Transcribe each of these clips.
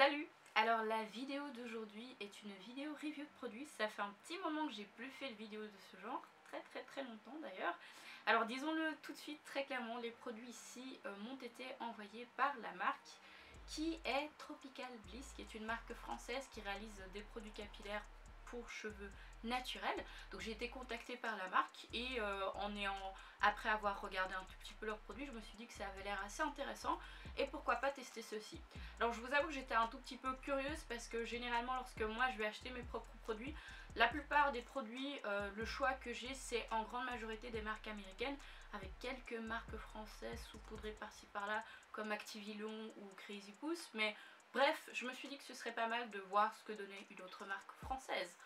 Salut! Alors la vidéo d'aujourd'hui est une vidéo review de produits. Ça fait un petit moment que j'ai plus fait de vidéo de ce genre, très longtemps d'ailleurs. Alors disons-le tout de suite très clairement, les produits ici m'ont été envoyés par la marque qui est Tropical Bliss, qui est une marque française qui réalise des produits capillaires pour cheveux naturels. Donc j'ai été contactée par la marque et après avoir regardé un tout petit peu leurs produits, je me suis dit que ça avait l'air assez intéressant et pourquoi pas tester ceci. Alors je vous avoue que j'étais un tout petit peu curieuse parce que généralement lorsque moi je vais acheter mes propres produits, la plupart des produits, le choix que j'ai c'est en grande majorité des marques américaines avec quelques marques françaises saupoudrées par-ci par-là comme Activilon ou Crazy Pouce, mais bref, je me suis dit que ce serait pas mal de voir ce que donnait une autre marque française.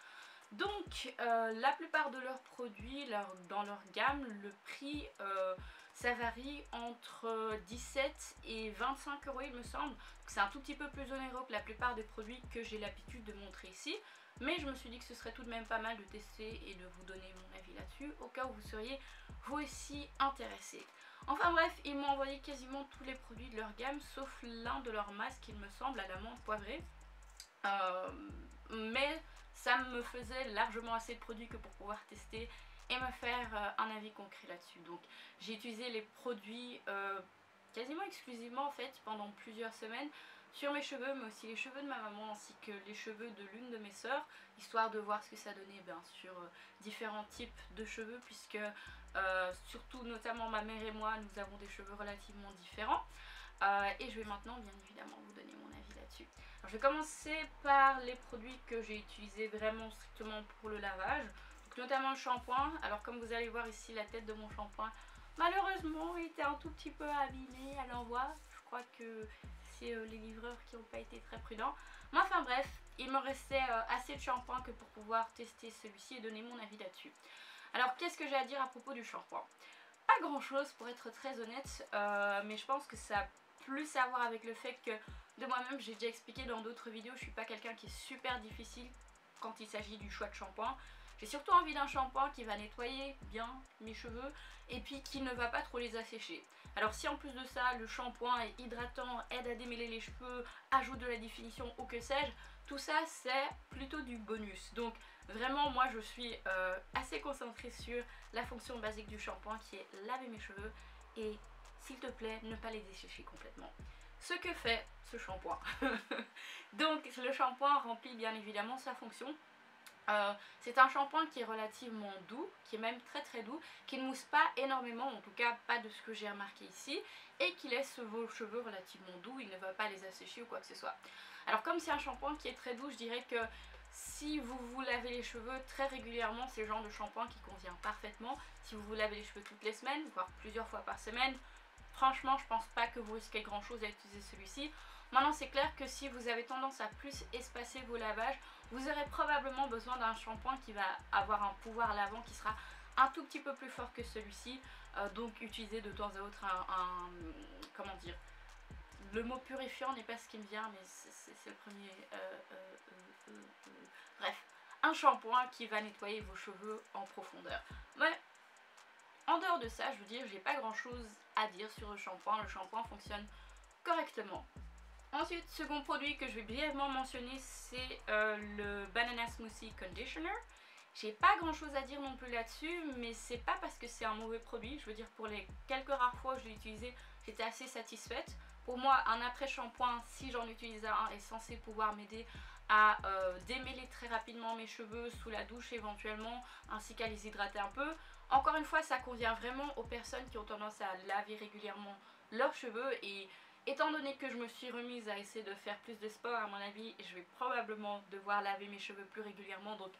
Donc la plupart de leurs produits, dans leur gamme, le prix ça varie entre 17 et 25 euros il me semble. C'est un tout petit peu plus onéreux que la plupart des produits que j'ai l'habitude de montrer ici. Mais je me suis dit que ce serait tout de même pas mal de tester et de vous donner mon avis là-dessus au cas où vous seriez vous aussi intéressés. Enfin bref, ils m'ont envoyé quasiment tous les produits de leur gamme sauf l'un de leurs masques il me semble à l'amande poivrée. Mais ça me faisait largement assez de produits que pour pouvoir tester et me faire un avis concret là-dessus. Donc j'ai utilisé les produits quasiment exclusivement en fait pendant plusieurs semaines sur mes cheveux, mais aussi les cheveux de ma maman ainsi que les cheveux de l'une de mes sœurs, histoire de voir ce que ça donnait sur différents types de cheveux, puisque surtout notamment ma mère et moi nous avons des cheveux relativement différents. Et je vais maintenant bien évidemment vous donner mon avis là-dessus. Alors je vais commencer par les produits que j'ai utilisés vraiment strictement pour le lavage, donc notamment le shampoing. Alors comme vous allez voir ici, la tête de mon shampoing malheureusement était un tout petit peu abîmée à l'envoi. Je crois que c'est les livreurs qui n'ont pas été très prudents. Mais enfin bref, il me restait assez de shampoing que pour pouvoir tester celui-ci et donner mon avis là-dessus. Alors qu'est-ce que j'ai à dire à propos du shampoing? Pas grand chose pour être très honnête, mais je pense que ça a plus à voir avec le fait que de moi-même, j'ai déjà expliqué dans d'autres vidéos, je suis pas quelqu'un qui est super difficile quand il s'agit du choix de shampoing. J'ai surtout envie d'un shampoing qui va nettoyer bien mes cheveux et puis qui ne va pas trop les assécher. Alors si en plus de ça le shampoing est hydratant, aide à démêler les cheveux, ajoute de la définition ou que sais-je, tout ça c'est plutôt du bonus. Donc vraiment moi je suis assez concentrée sur la fonction basique du shampoing qui est laver mes cheveux et s'il te plaît ne pas les dessécher complètement. Ce que fait ce shampoing. Donc le shampoing remplit bien évidemment sa fonction. C'est un shampoing qui est relativement doux, qui est même très doux, qui ne mousse pas énormément, en tout cas pas de ce que j'ai remarqué ici, et qui laisse vos cheveux relativement doux, il ne va pas les assécher ou quoi que ce soit. Alors comme c'est un shampoing qui est très doux, je dirais que si vous vous lavez les cheveux très régulièrement, c'est le genre de shampoing qui convient parfaitement. Si vous vous lavez les cheveux toutes les semaines, voire plusieurs fois par semaine, franchement je pense pas que vous risquez grand chose à utiliser celui-ci. Maintenant c'est clair que si vous avez tendance à plus espacer vos lavages, vous aurez probablement besoin d'un shampoing qui va avoir un pouvoir lavant qui sera un tout petit peu plus fort que celui-ci. Donc utilisez de temps à autre comment dire, le mot purifiant n'est pas ce qui me vient, mais c'est le premier. Bref, un shampoing qui va nettoyer vos cheveux en profondeur. Mais en dehors de ça, je veux dire, j'ai pas grand chose à dire sur le shampoing. Le shampoing fonctionne correctement. Ensuite, second produit que je vais brièvement mentionner, c'est le Banana Smoothie Conditioner. J'ai pas grand chose à dire non plus là-dessus, mais c'est pas parce que c'est un mauvais produit. Je veux dire, pour les quelques rares fois où je l'ai utilisé, j'étais assez satisfaite. Pour moi, un après-shampoing, si j'en utilise un, est censé pouvoir m'aider à démêler très rapidement mes cheveux sous la douche éventuellement, ainsi qu'à les hydrater un peu. Encore une fois, ça convient vraiment aux personnes qui ont tendance à laver régulièrement leurs cheveux, et étant donné que je me suis remise à essayer de faire plus de sport, à mon avis, je vais probablement devoir laver mes cheveux plus régulièrement, donc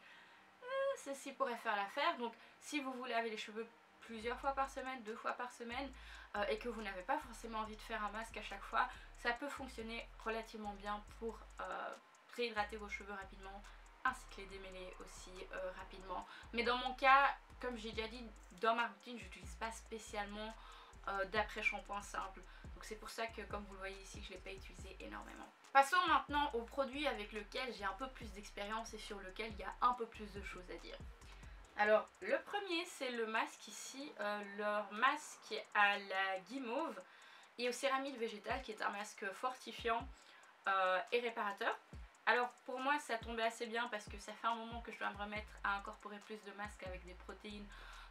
ceci pourrait faire l'affaire. Donc si vous vous lavez les cheveux plusieurs fois par semaine, 2 fois par semaine, et que vous n'avez pas forcément envie de faire un masque à chaque fois, ça peut fonctionner relativement bien pour réhydrater vos cheveux rapidement, ainsi que les démêler aussi rapidement. Mais dans mon cas, comme j'ai déjà dit, dans ma routine, je n'utilise pas spécialement d'après-shampoing simple. Donc c'est pour ça que, comme vous le voyez ici, je ne l'ai pas utilisé énormément. Passons maintenant au produit avec lequel j'ai un peu plus d'expérience et sur lequel il y a un peu plus de choses à dire. Alors le premier c'est le masque ici, leur masque à la guimauve et au céramide végétal qui est un masque fortifiant et réparateur. Alors pour moi ça tombait assez bien parce que ça fait un moment que je dois me remettre à incorporer plus de masques avec des protéines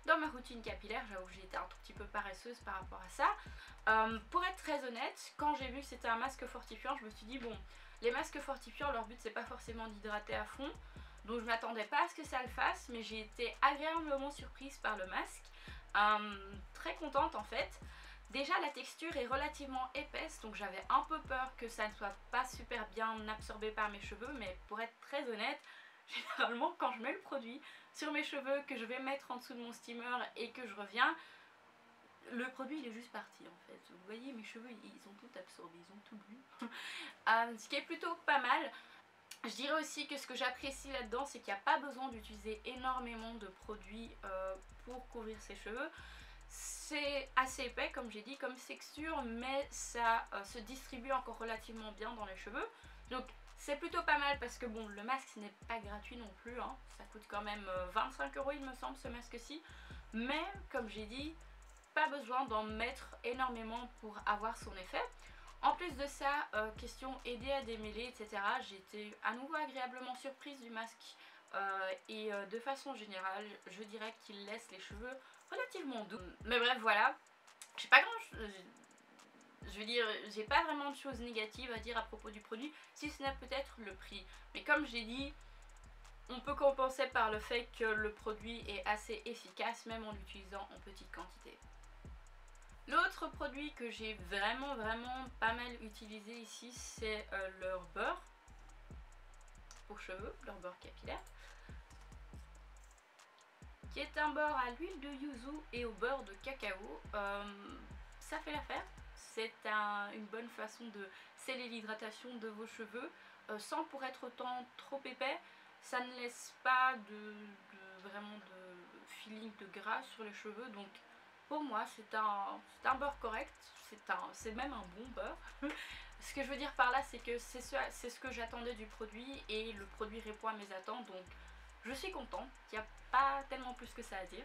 dans ma routine capillaire. J'avoue que j'ai été un tout petit peu paresseuse par rapport à ça. Pour être très honnête, quand j'ai vu que c'était un masque fortifiant, je me suis dit bon, les masques fortifiants, leur but c'est pas forcément d'hydrater à fond, donc je m'attendais pas à ce que ça le fasse, mais j'ai été agréablement surprise par le masque. Très contente en fait. Déjà la texture est relativement épaisse, donc j'avais un peu peur que ça ne soit pas super bien absorbé par mes cheveux, mais pour être très honnête, généralement quand je mets le produit sur mes cheveux, que je vais mettre en dessous de mon steamer et que je reviens, le produit il est juste parti en fait. Vous voyez, mes cheveux ils ont tout absorbé, ils ont tout bu. Ce qui est plutôt pas mal. Je dirais aussi que ce que j'apprécie là-dedans, c'est qu'il n'y a pas besoin d'utiliser énormément de produits pour couvrir ses cheveux. C'est assez épais comme j'ai dit comme texture, mais ça se distribue encore relativement bien dans les cheveux. Donc c'est plutôt pas mal parce que bon, le masque ce n'est pas gratuit non plus, hein. Ça coûte quand même 25 € il me semble ce masque-ci. Mais comme j'ai dit, pas besoin d'en mettre énormément pour avoir son effet. En plus de ça, question aider à démêler, etc. J'ai été à nouveau agréablement surprise du masque et de façon générale, je dirais qu'il laisse les cheveux relativement doux. Mais bref, voilà. J'ai pas grand chose. Je veux dire, j'ai pas vraiment de choses négatives à dire à propos du produit, si ce n'est peut-être le prix. Mais comme j'ai dit, on peut compenser par le fait que le produit est assez efficace, même en l'utilisant en petite quantité. L'autre produit que j'ai vraiment pas mal utilisé ici, c'est leur beurre pour cheveux, leur beurre capillaire, qui est un beurre à l'huile de yuzu et au beurre de cacao. Ça fait l'affaire, c'est une bonne façon de sceller l'hydratation de vos cheveux sans pour être autant trop épais. Ça ne laisse pas vraiment de feeling de gras sur les cheveux, donc pour moi c'est un beurre correct, c'est même un bon beurre. Ce que je veux dire par là, c'est que c'est ce que j'attendais du produit et le produit répond à mes attentes, donc je suis contente. Il n'y a pas tellement plus que ça à dire.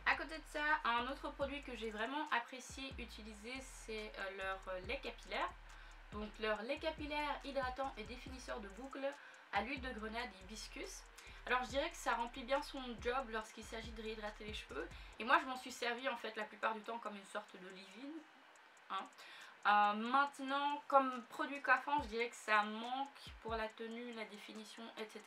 À côté de ça, un autre produit que j'ai vraiment apprécié utiliser, c'est leur lait capillaire. Donc leur lait capillaire hydratant et définisseur de boucles à l'huile de grenade et hibiscus. Alors je dirais que ça remplit bien son job lorsqu'il s'agit de réhydrater les cheveux. Et moi je m'en suis servi en fait la plupart du temps comme une sorte de leave-in. Maintenant, comme produit coiffant, je dirais que ça manque pour la tenue, la définition, etc.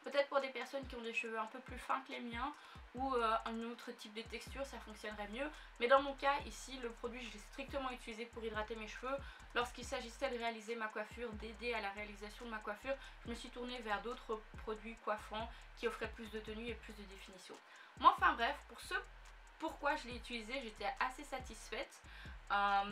Peut-être pour des personnes qui ont des cheveux un peu plus fins que les miens ou un autre type de texture, ça fonctionnerait mieux. Mais dans mon cas, ici, le produit, je l'ai strictement utilisé pour hydrater mes cheveux. Lorsqu'il s'agissait de réaliser ma coiffure, d'aider à la réalisation de ma coiffure, je me suis tournée vers d'autres produits coiffants qui offraient plus de tenue et plus de définition. Mais enfin bref, pour ce pourquoi je l'ai utilisé, j'étais assez satisfaite.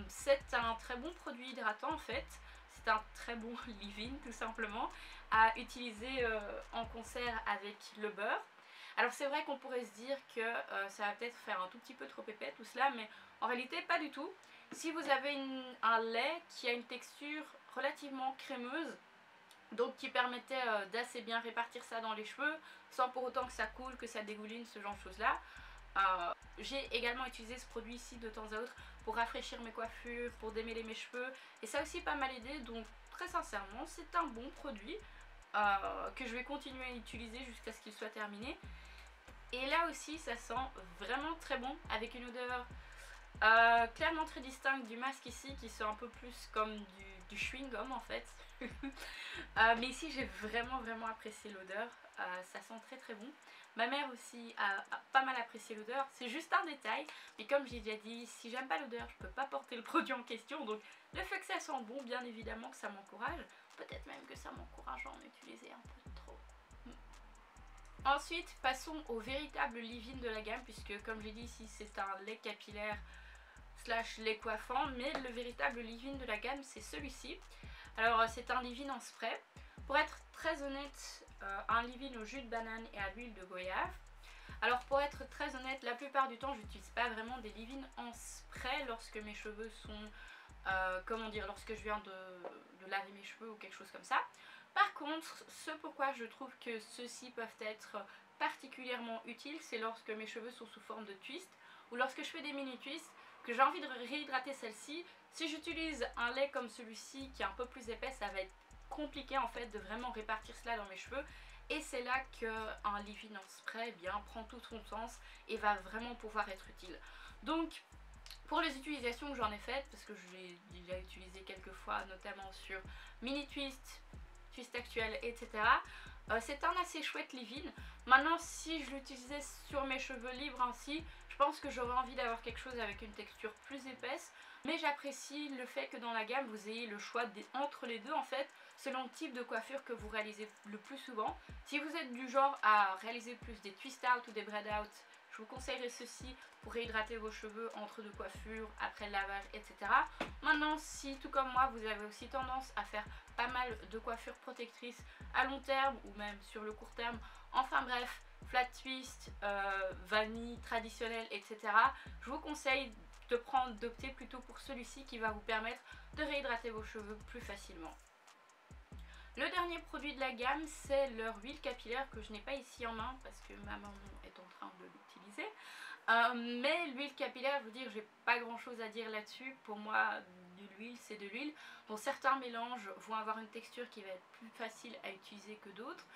C'est un très bon produit hydratant en fait, c'est un très bon leave-in tout simplement à utiliser en concert avec le beurre. Alors c'est vrai qu'on pourrait se dire que ça va peut-être faire un tout petit peu trop épais tout cela, mais en réalité pas du tout. Si vous avez un lait qui a une texture relativement crémeuse, donc qui permettait d'assez bien répartir ça dans les cheveux sans pour autant que ça coule, que ça dégouline, ce genre de choses là. J'ai également utilisé ce produit ici de temps à autre pour rafraîchir mes coiffures, pour démêler mes cheveux et ça a aussi pas mal aidé, donc très sincèrement c'est un bon produit que je vais continuer à utiliser jusqu'à ce qu'il soit terminé. Et là aussi ça sent vraiment très bon avec une odeur clairement très distincte du masque ici qui sent un peu plus comme du chewing-gum en fait. Mais ici j'ai vraiment apprécié l'odeur, ça sent très bon. Ma mère aussi a pas mal apprécié l'odeur, c'est juste un détail, mais comme j'ai déjà dit, si j'aime pas l'odeur, je peux pas porter le produit en question, donc le fait que ça sent bon, bien évidemment que ça m'encourage, peut-être même que ça m'encourage à en utiliser un peu trop. Ensuite, passons au véritable leave-in de la gamme, puisque comme j'ai dit ici, c'est un lait capillaire slash lait coiffant, mais le véritable leave-in de la gamme, c'est celui-ci. Alors, c'est un leave-in en spray. Pour être très honnête, un leave-in au jus de banane et à l'huile de goyave. Alors pour être très honnête, la plupart du temps j'utilise pas vraiment des leave-in en spray lorsque mes cheveux sont, comment dire, lorsque je viens de laver mes cheveux ou quelque chose comme ça. Par contre, ce pourquoi je trouve que ceux-ci peuvent être particulièrement utiles, c'est lorsque mes cheveux sont sous forme de twist ou lorsque je fais des mini twists, que j'ai envie de réhydrater celle-ci. Si j'utilise un lait comme celui-ci qui est un peu plus épais, ça va être compliqué en fait de vraiment répartir cela dans mes cheveux. Et c'est là qu'un leave-in en spray prend tout son sens et va vraiment pouvoir être utile. Donc pour les utilisations que j'en ai faites, parce que je l'ai déjà utilisé quelques fois, notamment sur Mini Twist, Twist Actuel, etc. C'est un assez chouette leave-in. Maintenant, si je l'utilisais sur mes cheveux libres ainsi, je pense que j'aurais envie d'avoir quelque chose avec une texture plus épaisse. Mais j'apprécie le fait que dans la gamme, vous ayez le choix entre les deux en fait, selon le type de coiffure que vous réalisez le plus souvent. Si vous êtes du genre à réaliser plus des twist out ou des braid out, je vous conseillerais ceci pour réhydrater vos cheveux entre deux coiffures, après le lavage, etc. Maintenant, si tout comme moi, vous avez aussi tendance à faire pas mal de coiffures protectrices à long terme ou même sur le court terme, enfin bref, flat twist, vanille, traditionnel, etc. Je vous conseille d'opter plutôt pour celui-ci qui va vous permettre de réhydrater vos cheveux plus facilement. Le dernier produit de la gamme, c'est leur huile capillaire que je n'ai pas ici en main parce que ma maman est en train de l'utiliser. Mais l'huile capillaire, je veux dire, j'ai pas grand chose à dire là-dessus. Pour moi, de l'huile, c'est de l'huile. Bon, certains mélanges vont avoir une texture qui va être plus facile à utiliser que d'autres.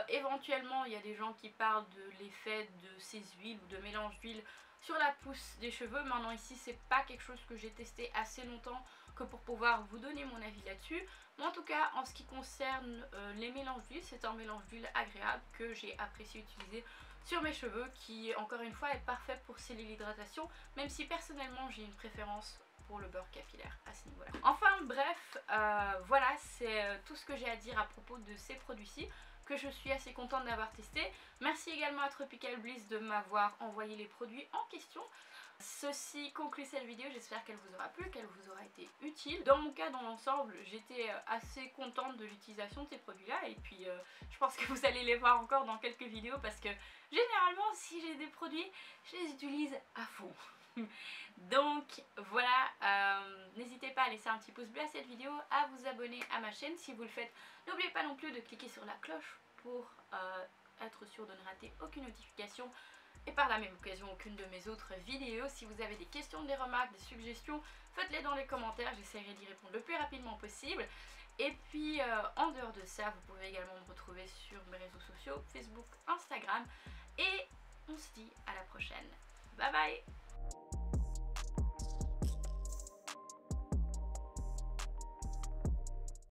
Éventuellement, il y a des gens qui parlent de l'effet de ces huiles ou de mélange d'huile sur la pousse des cheveux. Maintenant ici, c'est pas quelque chose que j'ai testé assez longtemps que pour pouvoir vous donner mon avis là-dessus. Mais en tout cas, en ce qui concerne les mélanges d'huile, c'est un mélange d'huile agréable que j'ai apprécié utiliser sur mes cheveux, qui encore une fois est parfait pour sceller l'hydratation, même si personnellement j'ai une préférence pour le beurre capillaire à ce niveau-là. Enfin bref, voilà, c'est tout ce que j'ai à dire à propos de ces produits-ci, que je suis assez contente d'avoir testé. Merci également à Tropical Bliss de m'avoir envoyé les produits en question. Ceci conclut cette vidéo, j'espère qu'elle vous aura plu, qu'elle vous aura été utile. Dans mon cas, dans l'ensemble, j'étais assez contente de l'utilisation de ces produits-là, et puis je pense que vous allez les voir encore dans quelques vidéos parce que généralement, si j'ai des produits, je les utilise à fond. Donc voilà, n'hésitez pas à laisser un petit pouce bleu à cette vidéo, à vous abonner à ma chaîne si vous le faites. N'oubliez pas non plus de cliquer sur la cloche pour être sûr de ne rater aucune notification et par la même occasion aucune de mes autres vidéos. Si vous avez des questions, des remarques, des suggestions, faites-les dans les commentaires, j'essaierai d'y répondre le plus rapidement possible. Et puis en dehors de ça, vous pouvez également me retrouver sur mes réseaux sociaux, Facebook, Instagram, et on se dit à la prochaine. Bye bye.